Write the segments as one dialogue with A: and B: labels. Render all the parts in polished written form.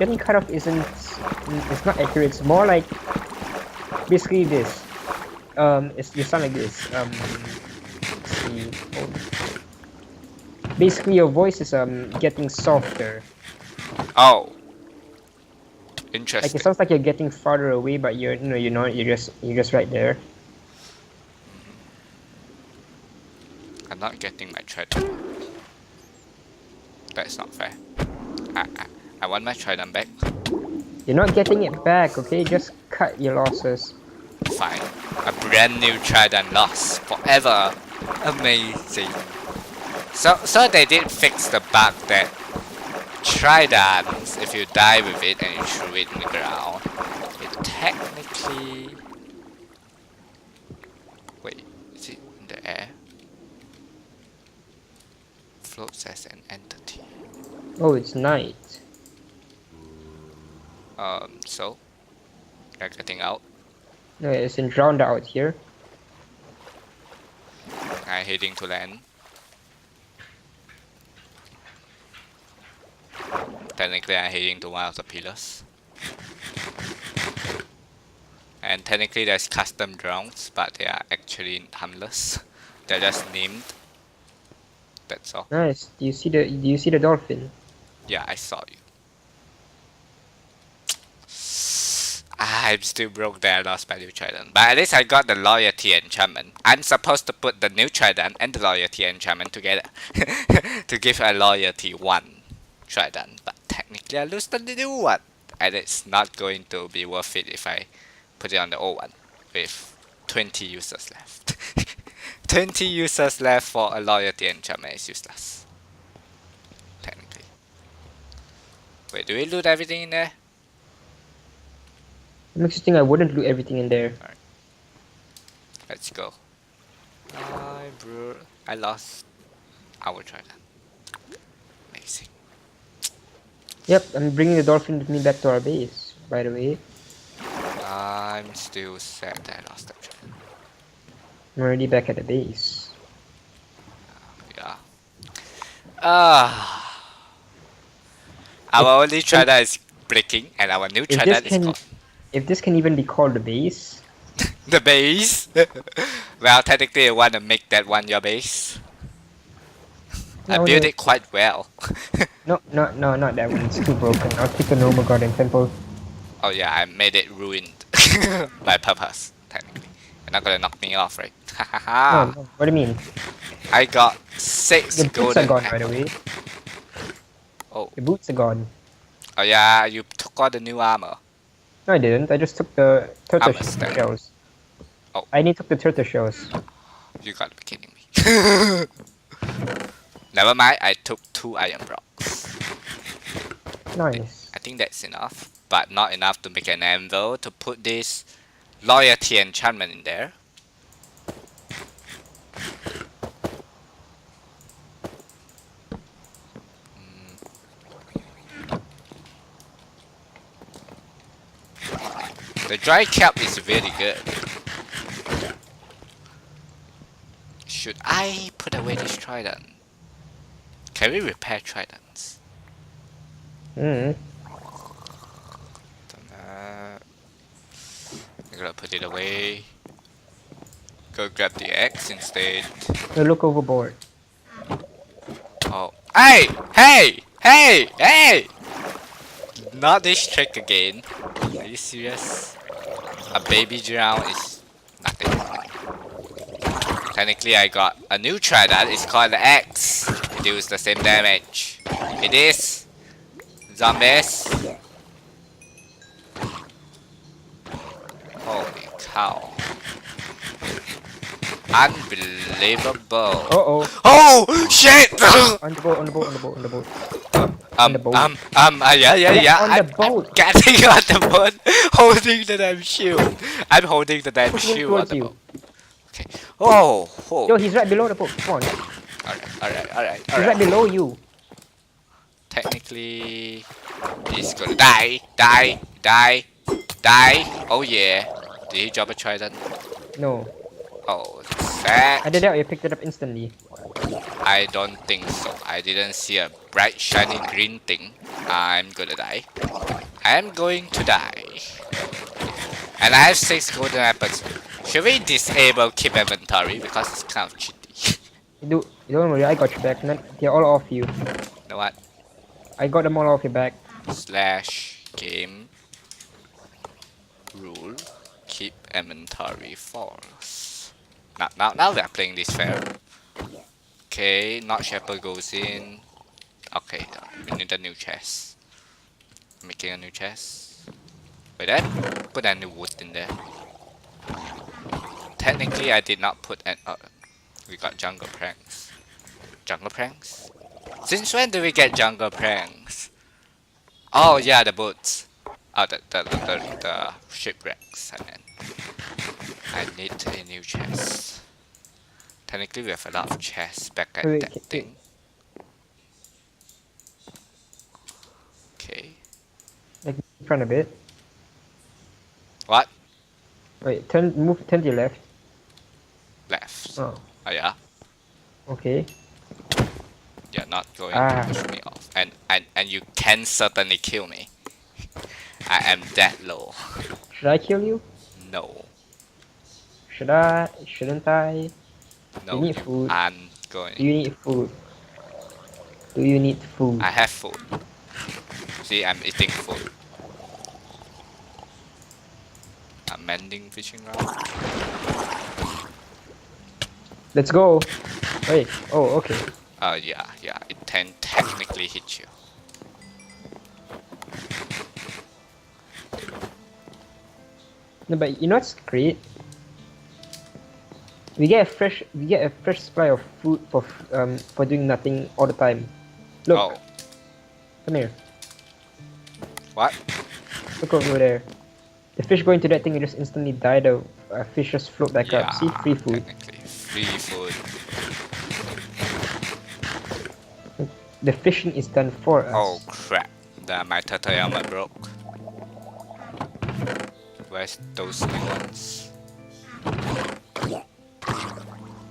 A: getting cut off isn't. It's not accurate. It's more like basically this. You sound like this. Let's see. Basically, your voice is getting softer.
B: Oh,
A: Like
B: interesting.
A: it sounds like you're getting farther away, but you're not. You're just right there.
B: I'm not getting my trident. That's not fair. I want my trident back.
A: You're not getting it back, okay? Just cut your losses.
B: Fine. A brand new trident lost forever. Amazing. So they did fix the bug that tridents, if you die with it and you throw it in the ground, it technically... Wait, is it in the air? Floats as an entity.
A: Oh, it's night.
B: So? You're getting out?
A: No, it's in drowned out here.
B: I'm heading to land. Technically, I'm heading to one of the pillars. And technically, there's custom drones, but they are actually harmless. They're just named. That's all.
A: Nice. Do you see the dolphin?
B: Yeah, I saw you. I'm still broke that I lost my new trident. But at least I got the loyalty enchantment. I'm supposed to put the new trident and the loyalty enchantment together. to give a loyalty 1 trident. But technically I lose the new one. And it's not going to be worth it if I put it on the old one. With 20 users left. 20 users left for a loyalty enchantment is useless. Technically. Wait, do we loot everything in there?
A: It makes you think I wouldn't loot everything in there.
B: Alright. Let's go. Bro. I lost our trident. Amazing.
A: Yep, I'm bringing the dolphin with me back to our base, by the way.
B: I'm still sad that I lost that trident.
A: I'm already back at the base.
B: Yeah. Our only trident is breaking and our new trident is gone.
A: If this can even be called the base.
B: The base? Well, technically you want to make that one your base. I built it quite well.
A: No, not that one. It's too broken. I'll take the normal garden temple.
B: Oh yeah, I made it ruined. By purpose, technically. You're not gonna knock me off, right?
A: No, what do you mean?
B: I got 6
A: Your boots
B: golden
A: are gone, by
B: apples.
A: the way.
B: Oh.
A: Your boots are gone.
B: Oh yeah, you took all the new armor.
A: No, I didn't. I just took the turtle
B: Armor
A: shells.
B: Oh.
A: I only took the turtle shells.
B: You gotta be kidding me. Never mind, I took 2 iron blocks.
A: Nice.
B: I think that's enough, but not enough to make an anvil to put this loyalty enchantment in there. The dry cap is really good. Should I put away this trident? Can we repair tridents?
A: Mm.
B: I'm gonna put it away. Go grab the axe instead.
A: No, look overboard.
B: Oh. Hey! Hey! Hey! Hey! Not this trick again. Are you serious? A baby drown is nothing. Technically I got a new trident, it's called the axe. It deals the same damage. It is zombies. Holy cow. Unbelievable.
A: Uh-oh.
B: Oh shit!
A: On the boat, on the boat, on the boat, on the boat.
B: Yeah.
A: On the boat.
B: I'm getting on the boat, holding the damn shield. I'm holding the damn shield on the boat. Okay. Oh.
A: Yo, he's right below the boat. Come on.
B: Alright.
A: He's right below you.
B: Technically, he's gonna die. Oh yeah. Did he drop a trident?
A: No.
B: Oh, sad.
A: I did that, you picked it up instantly.
B: I don't think so. I didn't see a bright shiny green thing. I'm gonna die. I'm going to die. And I have 6 golden apples. Should we disable keep inventory because it's kind of cheaty?
A: Don't worry, I got your back. They're all off you.
B: You know what?
A: I got them all off your back.
B: Slash game rule keep inventory false. Now we are playing this fair. Okay, not shepherd goes in. Okay, we need a new chest. Making a new chest. Wait, I put a new wood in there. Technically, I did not put an. We got jungle pranks. Jungle pranks? Since when do we get jungle pranks? Oh yeah, the boats. Oh, the shipwrecks. I mean, I need a new chest. Technically, we have a lot of chests back at
A: Wait,
B: that
A: wait,
B: thing. Okay.
A: like in front a bit.
B: What?
A: Wait, turn to your left.
B: Left.
A: Oh,
B: Oh yeah.
A: okay.
B: You're not going
A: Ah.
B: to push me off, and you can certainly kill me. I am that low.
A: Should I kill you?
B: No,
A: Should I? Shouldn't I?
B: no,
A: need
B: you
A: food.
B: aren't
A: Do
B: going.
A: you need food? Do you need food?
B: I have food. See, I'm eating food. I'm mending fishing rod.
A: Let's go. Wait. Oh, okay.
B: Yeah, it can technically hit you.
A: No, but you know what's great? We get a fresh supply of food for doing nothing all the time. Look,
B: Oh,
A: come here.
B: what?
A: Look over there. The fish go into that thing and just instantly die. The fish just float back up. See, free food.
B: Technically, free food.
A: The fishing is done for us.
B: Oh crap! My Tatayama broke. Where's those new ones?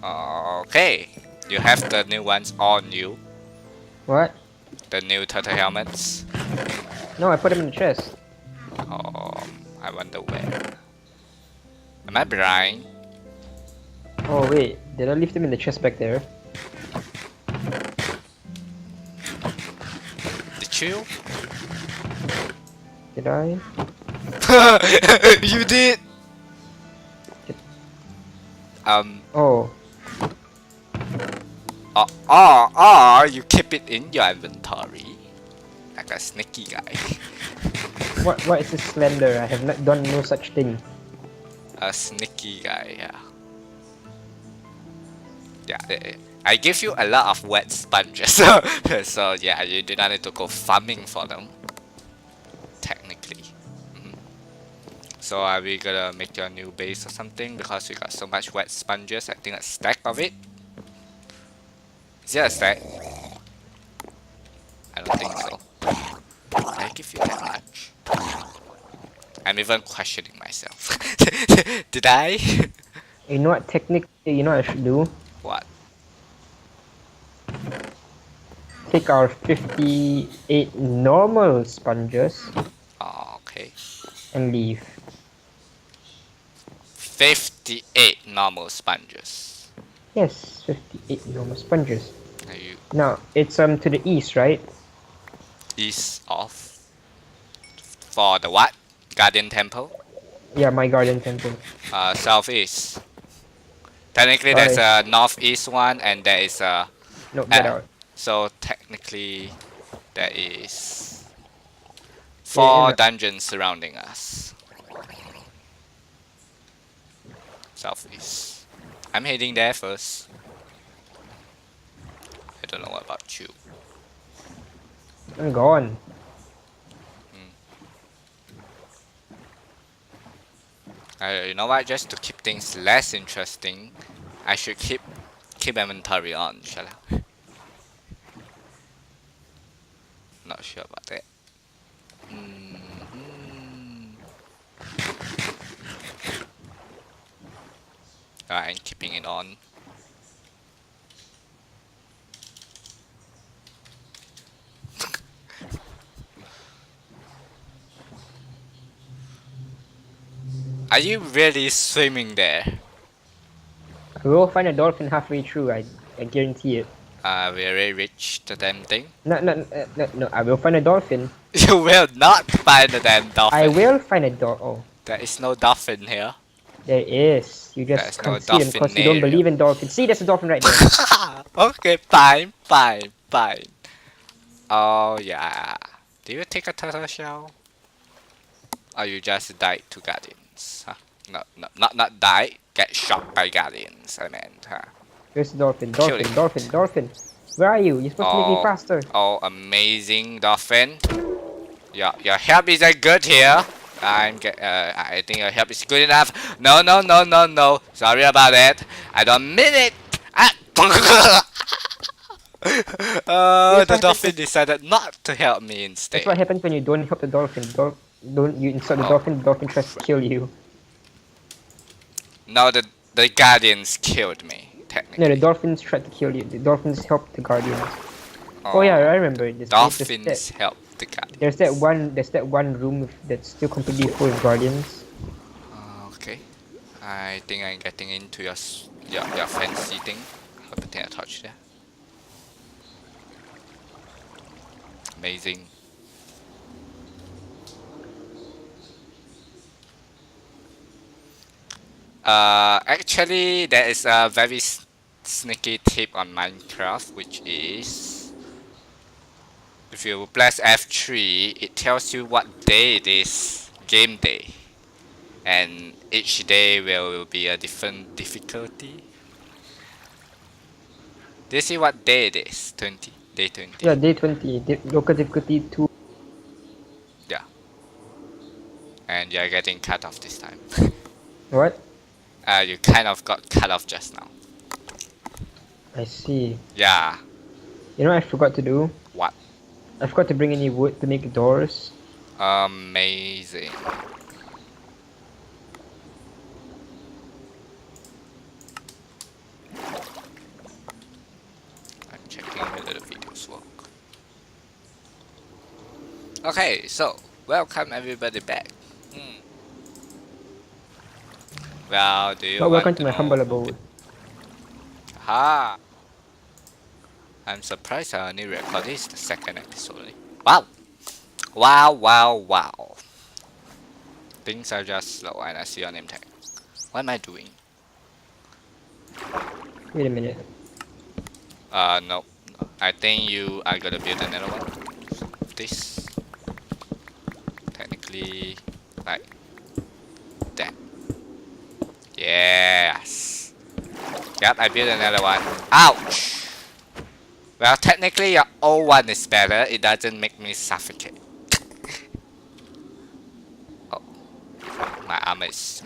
B: Okay, you have the new ones on you.
A: What?
B: The new turtle helmets.
A: No, I put them in the chest.
B: I wonder where. Am I blind?
A: Oh wait, did I leave them in the chest back there?
B: Did you?
A: Did I?
B: You did.
A: Oh,
B: You keep it in your inventory like a sneaky guy.
A: what is this slender? I have not done no such thing.
B: A sneaky guy, yeah. Yeah, I give you a lot of wet sponges, so yeah, you do not need to go farming for them. Technically. So are we gonna make your new base or something? Because we got so much wet sponges, I think a stack of it. Is it a stack? I don't think so. Did I give you that much? I'm even questioning myself. Did I?
A: You know what? Technically, you know what I should do?
B: What?
A: Take our 58 normal sponges
B: Oh, okay.
A: and leave.
B: 58 normal sponges.
A: Yes, 58 normal sponges.
B: Are you
A: Now, it's to the east, right?
B: east of? For the what? Guardian Temple?
A: Yeah, my garden temple.
B: Southeast. Technically, there's a northeast one, and there is a.
A: No, get out.
B: So technically, there is
A: Yeah,
B: 4
A: yeah.
B: dungeons surrounding us. Southeast. I'm heading there first. I don't know about you.
A: I'm gone.
B: You know what? Just to keep things less interesting, I should keep inventory on, shall I? Not sure about that. I'm keeping it on. Are you really swimming there?
A: We will find a dolphin halfway through. I guarantee it.
B: Very rich, the damn thing.
A: No. I will find a dolphin.
B: You will not find the damn dolphin.
A: I will find a dolphin. Oh,
B: There is no dolphin here.
A: there is. You just
B: There's no
A: can't see them because you don't
B: dolphinarium.
A: believe in dolphins. See, there's a dolphin right there.
B: Okay, fine. Oh yeah. Do you take a turtle shell? Or you just died to guardians? Huh? No, not die. Get shot by guardians. I meant, huh?
A: There's a dolphin.
B: Kill
A: Dolphin. Where are you? You're supposed to make me faster.
B: Oh, amazing dolphin. Your help isn't good here. I think your help is good enough. No. Sorry about that. I don't mean it. The dolphin decided not to help me instead.
A: That's what happens when you don't help the dolphin. Don't you insult the dolphin? The dolphin tries to kill you.
B: No, the guardians killed me. Technically.
A: No, the dolphins tried to kill you. The dolphins helped the guardians. Oh yeah, I remember this.
B: Dolphins help the guardians.
A: There's that one room that's still completely full of guardians.
B: Okay. I think I'm getting into your fancy thing. I'm putting a torch there. Amazing. Actually, there is a very sneaky tip on Minecraft, which is if you press F3, it tells you what day it is, game day, and each day will be a different difficulty. Do you see what day it is? 20. Day 20.
A: Yeah, day 20. Local difficulty 2.
B: Yeah. And you're getting cut off this time.
A: What?
B: You kind of got cut off just now.
A: I see.
B: Yeah.
A: You know what I forgot to do?
B: What?
A: I forgot to bring any wood to make doors.
B: Amazing. I'm checking whether the videos work. Okay, so welcome everybody back. Well, do you
A: But
B: want
A: welcome to my
B: know-
A: humble abode.
B: Ha! I'm surprised I only recorded this the second episode. Wow! Wow! Things are just slow and I see your name tag. What am I doing?
A: Wait a minute.
B: No. I think you are gonna build another one. This. Technically, like that. Yes. Yep, I built another one. Ouch! Well, technically your old one is better. It doesn't make me suffocate. Oh. My armor is...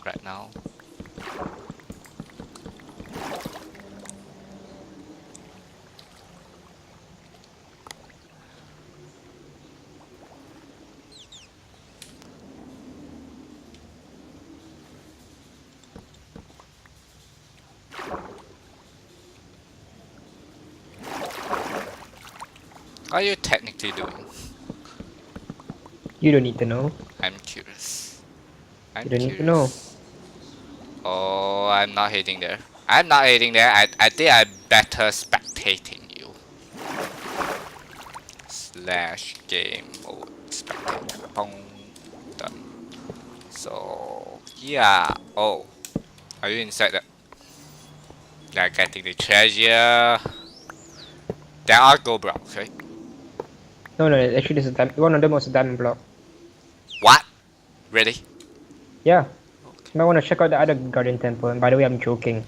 B: right now. What are you technically doing?
A: You don't need to know.
B: I'm curious.
A: You don't need to know.
B: Oh, I'm not hitting there. I'm not hitting there. I think I'm better spectating you. Slash game mode spectator. Boom. Done. So yeah. Oh, are you inside the? They're getting the treasure. There are gold blocks, right?
A: No, actually this is one of them was a diamond block.
B: What? Really?
A: Yeah. You might want to check out the other garden temple. And by the way, I'm joking.